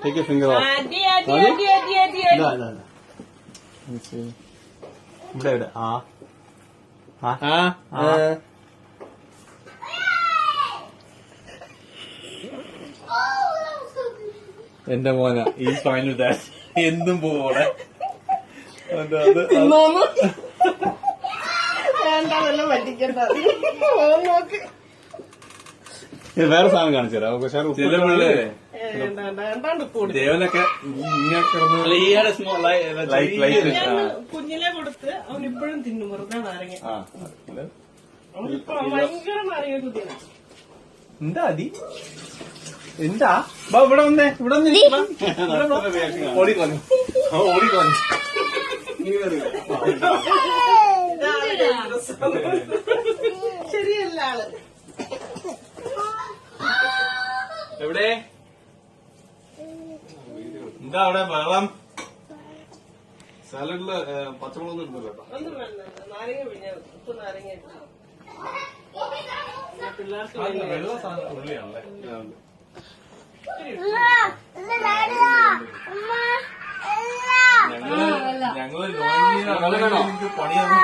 Take your finger off. ഇവിടെ എന്റെ മോന ഈ ഫൈൻ എന്തും പോവോടെ വേറെ സാധനം കാണിച്ചു തരാം. ദേവനൊക്കെ കുഞ്ഞിലെ കൊടുത്ത് അവൻ ഇപ്പോഴും തിന്നും വെറുതെ നാരങ്ങ. ഭയങ്കര നാരങ്ങ കുത്തിയാണ്. എന്താ അതി എന്താ ഇവിടെ വന്നേ ഇവിടെ ഓടിക്കൊന്നു ഓടിക്കൊന്നു ശരിയല്ല ആള്. എവിടെ എന്താ അവിടെ വെള്ളം സാലഡില് പച്ചമുളകൊന്നും എടുത്തില്ല. ഒന്നും വേണ്ട, നാരങ്ങ പിഴിഞ്ഞാൽ ഉപ്പ് നാരങ്ങ പിള്ളേർക്ക് വെള്ള സാധനം ഉള്ളിയാണല്ലേ. ഞങ്ങള് പണിയൊന്നും